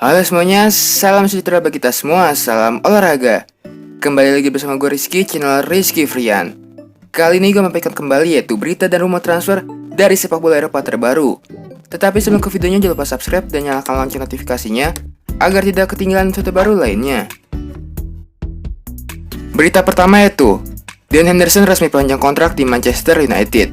Halo semuanya, salam sejahtera bagi kita semua, salam olahraga. Kembali lagi bersama gue Rizky, channel Rizky Frian. Kali ini gue membagikan kembali yaitu berita dan rumor transfer dari sepak bola Eropa terbaru. Tetapi sebelum ke videonya jangan lupa subscribe dan nyalakan lonceng notifikasinya agar tidak ketinggalan info terbaru lainnya. Berita pertama yaitu Dean Henderson resmi panjang kontrak di Manchester United.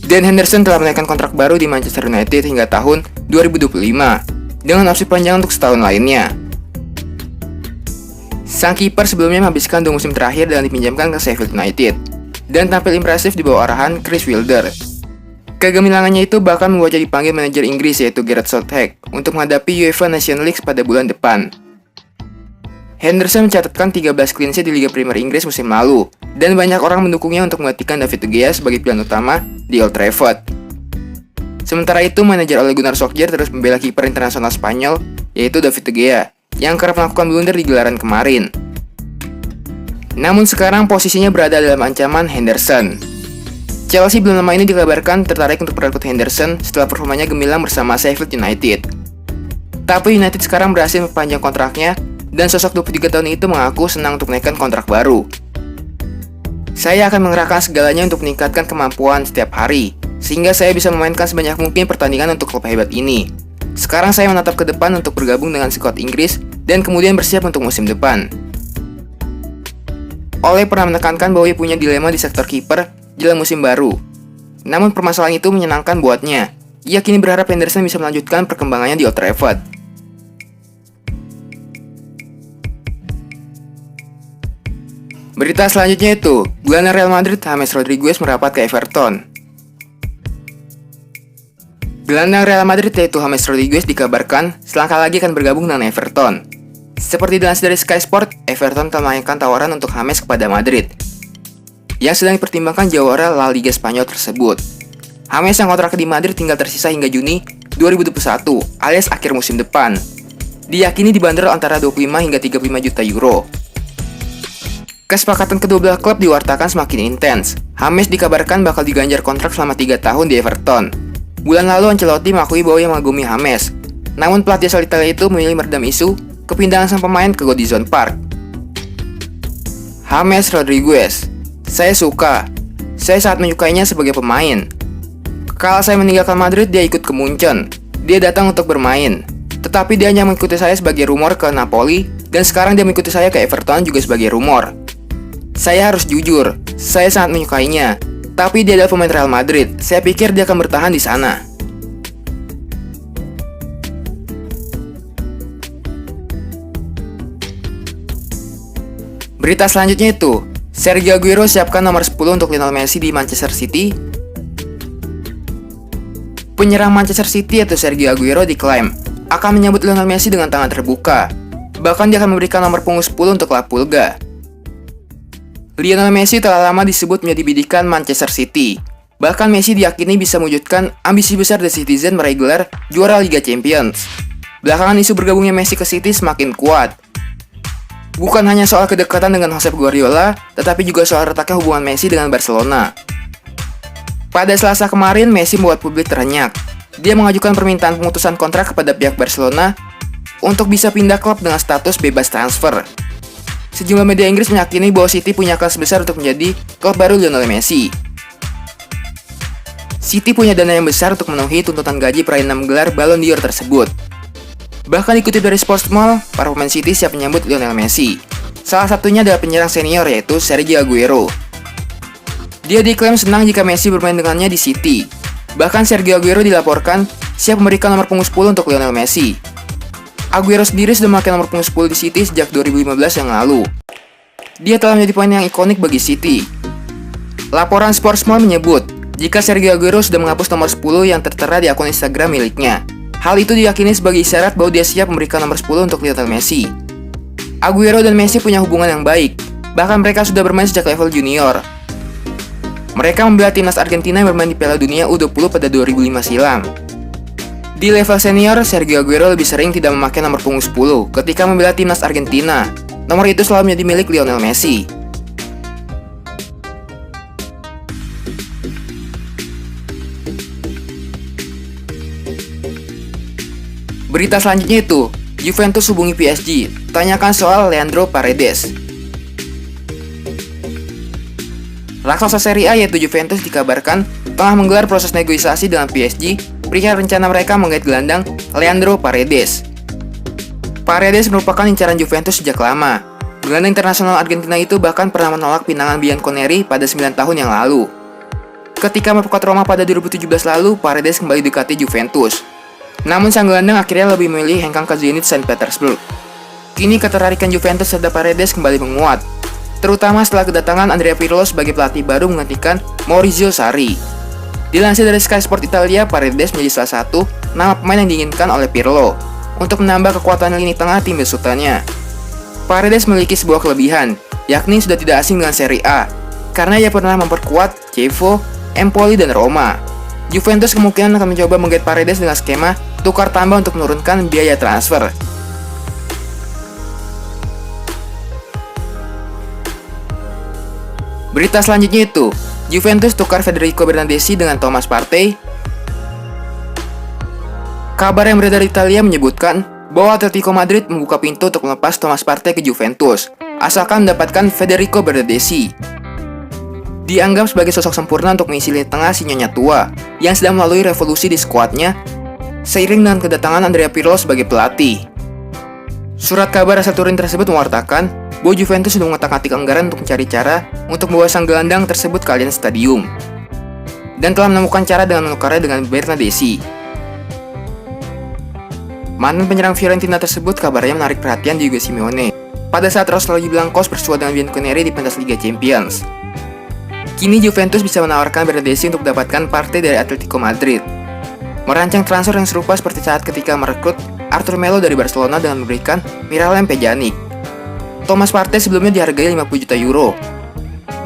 Dean Henderson telah menaikkan kontrak baru di Manchester United hingga tahun 2025 dengan opsi panjang untuk setahun lainnya. Sang kiper sebelumnya menghabiskan 2 musim terakhir dan dipinjamkan ke Sheffield United dan tampil impresif di bawah arahan Chris Wilder. Kegemilangannya itu bahkan membuatnya dipanggil manajer Inggris yaitu Gareth Southgate untuk menghadapi UEFA Nations League pada bulan depan. Henderson mencatatkan 13 clean sheet di Liga Premier Inggris musim lalu dan banyak orang mendukungnya untuk menggantikan David De Gea sebagai pilihan utama di Old Trafford. Sementara itu, manajer Ole Gunnar Solskjaer terus membela kiper internasional Spanyol yaitu David De Gea yang kerap melakukan blunder di gelaran kemarin. Namun sekarang posisinya berada dalam ancaman Henderson. Chelsea belum lama ini dikabarkan tertarik untuk merekrut Henderson setelah performanya gemilang bersama Sheffield United. Tapi United sekarang berhasil memperpanjang kontraknya dan sosok 23 tahun itu mengaku senang untuk menaikkan kontrak baru. Saya akan mengerahkan segalanya untuk meningkatkan kemampuan setiap hari, sehingga saya bisa memainkan sebanyak mungkin pertandingan untuk klub hebat ini. Sekarang saya menatap ke depan untuk bergabung dengan skuad Inggris dan kemudian bersiap untuk musim depan. Ole pernah menekankan bahwa ia punya dilema di sektor kiper jelang musim baru. Namun permasalahan itu menyenangkan buatnya. Ia kini berharap Henderson bisa melanjutkan perkembangannya di Old Trafford. Berita selanjutnya itu, gelandang Real Madrid James Rodriguez merapat ke Everton. Gelandang Real Madrid yaitu James Rodriguez dikabarkan selangkah lagi akan bergabung dengan Everton. Seperti dilansir dari Sky Sport, Everton telah melayangkan tawaran untuk James kepada Madrid yang sedang dipertimbangkan jawara La Liga Spanyol tersebut. James yang kontrak di Madrid tinggal tersisa hingga Juni 2021 alias akhir musim depan. Diyakini dibanderol antara 25 hingga 35 juta euro. Kesepakatan kedua belah klub diwartakan semakin intens. James dikabarkan bakal diganjar kontrak selama 3 tahun di Everton. Bulan lalu Ancelotti mengakui bahwa ia mengagumi James. Namun pelatih asal Italia itu memilih meredam isu kepindahan sang pemain ke Goodison Park. James Rodriguez, saya suka. Saya sangat menyukainya sebagai pemain. Kala saya meninggalkan Madrid, dia ikut ke Munchen. Dia datang untuk bermain. Tetapi dia hanya mengikuti saya sebagai rumor ke Napoli, dan sekarang dia mengikuti saya ke Everton juga sebagai rumor. Saya harus jujur, saya sangat menyukainya. Tapi dia adalah pemain Real Madrid. Saya pikir dia akan bertahan di sana. Berita selanjutnya itu, Sergio Aguero siapkan nomor 10 untuk Lionel Messi di Manchester City. Penyerang Manchester City yaitu Sergio Aguero diklaim akan menyambut Lionel Messi dengan tangan terbuka. Bahkan dia akan memberikan nomor punggung 10 untuk La Pulga. Lionel Messi telah lama disebut menjadi bidikan Manchester City. Bahkan Messi diyakini bisa mewujudkan ambisi besar The Citizen meraih gelar juara Liga Champions. Belakangan isu bergabungnya Messi ke City semakin kuat. Bukan hanya soal kedekatan dengan Josep Guardiola, tetapi juga soal retaknya hubungan Messi dengan Barcelona. Pada Selasa kemarin, Messi membuat publik terenyak. Dia mengajukan permintaan pemutusan kontrak kepada pihak Barcelona untuk bisa pindah klub dengan status bebas transfer. Sejumlah media Inggris meyakini bahwa City punya kelas besar untuk menjadi klub baru Lionel Messi. City punya dana yang besar untuk memenuhi tuntutan gaji peraih 6 gelar Ballon d'Or tersebut. Bahkan dikutip dari Sportsmall, para pemain City siap menyambut Lionel Messi. Salah satunya adalah penyerang senior yaitu Sergio Aguero. Dia diklaim senang jika Messi bermain dengannya di City. Bahkan Sergio Aguero dilaporkan siap memberikan nomor punggung 10 untuk Lionel Messi. Aguero sendiri sudah memakai nomor punggung 10 di City sejak 2015 yang lalu. Dia telah menjadi pemain yang ikonik bagi City. Laporan Sportsmall menyebut, jika Sergio Aguero sudah menghapus nomor 10 yang tertera di akun Instagram miliknya. Hal itu diyakini sebagai isyarat bahwa dia siap memberikan nomor 10 untuk Lionel Messi. Aguero dan Messi punya hubungan yang baik, bahkan mereka sudah bermain sejak level junior. Mereka membela timnas Argentina yang bermain di Piala Dunia U20 pada 2005 silam. Di level senior, Sergio Aguero lebih sering tidak memakai nomor punggung 10 ketika membela timnas Argentina. Nomor itu selalu menjadi milik Lionel Messi. Berita selanjutnya itu, Juventus hubungi PSG, tanyakan soal Leandro Paredes. Raksasa Serie A yaitu Juventus dikabarkan tengah menggelar proses negosiasi dengan PSG perihal rencana mereka menggait gelandang Leandro Paredes. Paredes merupakan incaran Juventus sejak lama. Gelandang internasional Argentina itu bahkan pernah menolak pinangan Bianconeri pada 9 tahun yang lalu. Ketika memperkuat Roma pada 2017 lalu, Paredes kembali dekati Juventus. Namun sang gelandang akhirnya lebih memilih hengkang ke Zenit Saint Petersburg. Kini ketertarikan Juventus terhadap Paredes kembali menguat, terutama setelah kedatangan Andrea Pirlo sebagai pelatih baru menggantikan Maurizio Sarri. Dilansir dari Sky Sport Italia, Paredes menjadi salah satu nama pemain yang diinginkan oleh Pirlo untuk menambah kekuatan lini tengah tim besutannya. Paredes memiliki sebuah kelebihan, yakni sudah tidak asing dengan Serie A, karena ia pernah memperkuat Chievo, Empoli, dan Roma. Juventus kemungkinan akan mencoba menggait Paredes dengan skema tukar tambah untuk menurunkan biaya transfer. Berita selanjutnya itu, Juventus tukar Federico Bernardeschi dengan Thomas Partey. Kabar yang beredar di Italia menyebutkan bahwa Atletico Madrid membuka pintu untuk melepas Thomas Partey ke Juventus, asalkan mendapatkan Federico Bernardeschi. Dianggap sebagai sosok sempurna untuk mengisi lini tengah si nyonya tua yang sedang melalui revolusi di skuadnya, seiring dengan kedatangan Andrea Pirlo sebagai pelatih. Surat kabar asal Turin tersebut mewartakan bahwa Juventus sudah mengotak-atik anggaran untuk mencari cara untuk membawa sang gelandang tersebut ke Allianz Stadium, dan telah menemukan cara dengan menukarnya dengan Bernardeschi. Mantan penyerang Fiorentina tersebut kabarnya menarik perhatian Diego Simeone pada saat Rosello Blancos bersua dengan Bianconeri di pentas Liga Champions. Kini Juventus bisa menawarkan Bernardeschi untuk mendapatkan Partey dari Atletico Madrid, merancang transfer yang serupa seperti saat ketika merekrut Arthur Melo dari Barcelona dengan memberikan Miralem Pjanic. Thomas Partey sebelumnya dihargai 50 juta euro.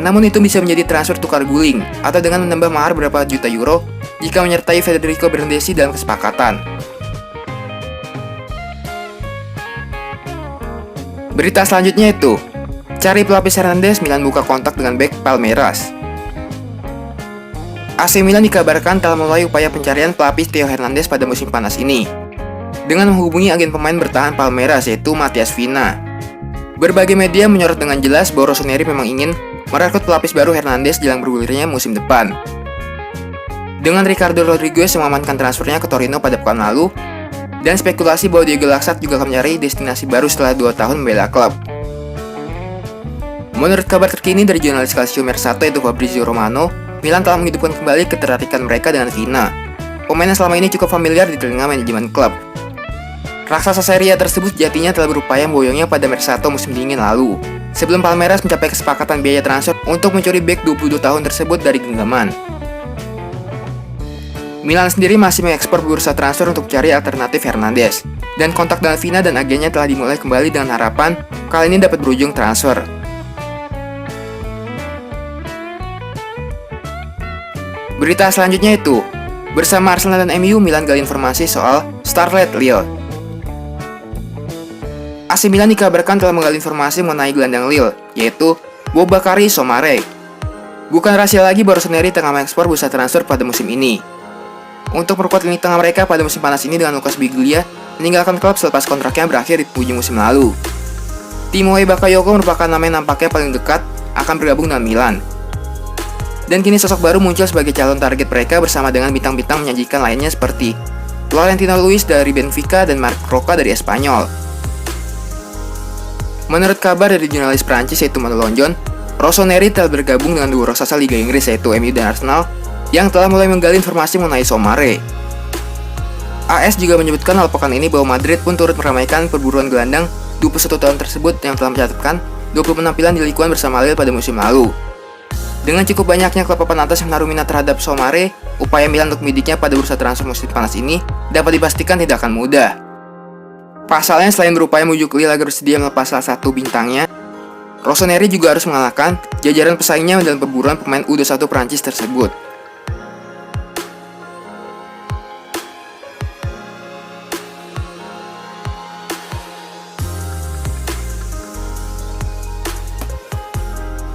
Namun itu bisa menjadi transfer tukar guling atau dengan menambah mahar berapa juta euro jika menyertai Federico Bernardeschi dalam kesepakatan. Berita selanjutnya itu, cari pelapis Hernandez, Milan buka kontak dengan bek Palmeiras. AC Milan dikabarkan telah mulai upaya pencarian pelapis Theo Hernandez pada musim panas ini dengan menghubungi agen pemain bertahan Palmeiras yaitu Matias Vina. Berbagai media menyorot dengan jelas bahwa Rossoneri memang ingin merekrut pelapis baru Hernandez jelang bergulirnya musim depan. Dengan Ricardo Rodriguez yang mengamankan transfernya ke Torino pada pekan lalu, dan spekulasi bahwa Diego Laxat juga akan mencari destinasi baru setelah 2 tahun membela klub. Menurut kabar terkini dari jurnalis Calcio Mercato yaitu Fabrizio Romano, Milan telah menghidupkan kembali ketertarikan mereka dengan Vina, pemain yang selama ini cukup familiar di telinga manajemen klub. Raksasa Serie A tersebut sejatinya telah berupaya memboyongnya pada Mercato musim dingin lalu, sebelum Palmeiras mencapai kesepakatan biaya transfer untuk mencuri bek 22 tahun tersebut dari genggaman. Milan sendiri masih mengekspor bursa transfer untuk cari alternatif Hernandez, dan kontak dengan Vina dan agennya telah dimulai kembali dengan harapan kali ini dapat berujung transfer. Berita selanjutnya itu, bersama Arsenal dan MU, Milan gali informasi soal Starlet Lille. AC Milan dikabarkan telah menggali informasi mengenai gelandang Lille, yaitu Boubakary Soumaré. Bukan rahasia lagi bahwa Rossoneri tengah mengekspor bursa transfer pada musim ini. Untuk memperkuat lini tengah mereka pada musim panas ini dengan Lucas Biglia meninggalkan klub selepas kontraknya berakhir di ujung musim lalu. Timoe Bakayoko merupakan nama yang nampaknya paling dekat akan bergabung dengan Milan. Dan kini sosok baru muncul sebagai calon target mereka bersama dengan bintang-bintang menyajikan lainnya seperti Florentino Luis dari Benfica dan Marc Roca dari Espanyol. Menurut kabar dari jurnalis Prancis yaitu Manu Lonjon, Rossoneri telah bergabung dengan dua raksasa Liga Inggris yaitu MU dan Arsenal yang telah mulai menggali informasi mengenai Soumaré. AS juga menyebutkan awal pekan ini bahwa Madrid pun turut meramaikan perburuan gelandang 21 tahun tersebut yang telah mencatatkan 20 penampilan di likuan bersama Lille pada musim lalu. Dengan cukup banyaknya klub papan atas yang menaruh minat terhadap Soumaré, upaya Milan untuk membidiknya pada bursa transfer musim panas ini dapat dipastikan tidak akan mudah. Pasalnya selain berupaya membujuk Lille agar bersedia melepas salah satu bintangnya, Rossoneri juga harus mengalahkan jajaran pesaingnya dalam perburuan pemain U21 Prancis tersebut.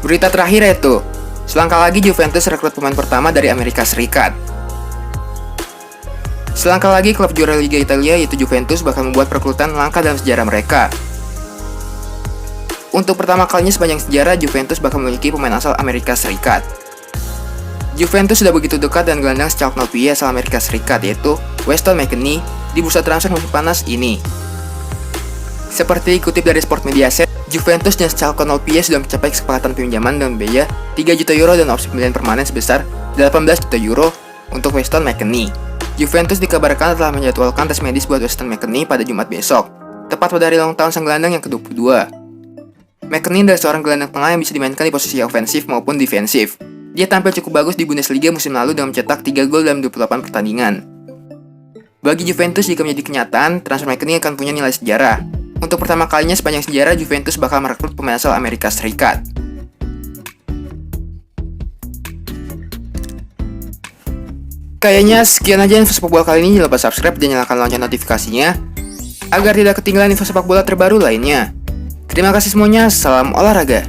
Berita terakhir yaitu, selangkah lagi Juventus rekrut pemain pertama dari Amerika Serikat. Selangkah lagi, klub juara Liga Italia yaitu Juventus bakal membuat perekrutan langka dalam sejarah mereka. Untuk pertama kalinya sepanjang sejarah, Juventus bakal memiliki pemain asal Amerika Serikat. Juventus sudah begitu dekat dengan gelandang secalon Pia asal Amerika Serikat yaitu Weston McKennie di bursa transfer musim panas ini. Seperti dikutip dari Sport Mediaset, Juventus dan secalon Pia sudah mencapai kesepakatan pinjaman dengan biaya 3 juta euro dan opsi pembelian permanen sebesar 18 juta euro untuk Weston McKennie. Juventus dikabarkan telah menjadwalkan tes medis buat Weston McKennie pada Jumat besok, tepat pada hari ulang tahun sang gelandang yang ke-22. McKennie adalah seorang gelandang tengah yang bisa dimainkan di posisi ofensif maupun defensif. Dia tampil cukup bagus di Bundesliga musim lalu dengan mencetak 3 gol dalam 28 pertandingan. Bagi Juventus, jika menjadi kenyataan, transfer McKennie akan punya nilai sejarah. Untuk pertama kalinya sepanjang sejarah, Juventus bakal merekrut pemain asal Amerika Serikat. Kayaknya sekian aja info sepak bola kali ini. Jangan lupa subscribe dan nyalakan lonceng notifikasinya agar tidak ketinggalan info sepak bola terbaru lainnya. Terima kasih semuanya, salam olahraga.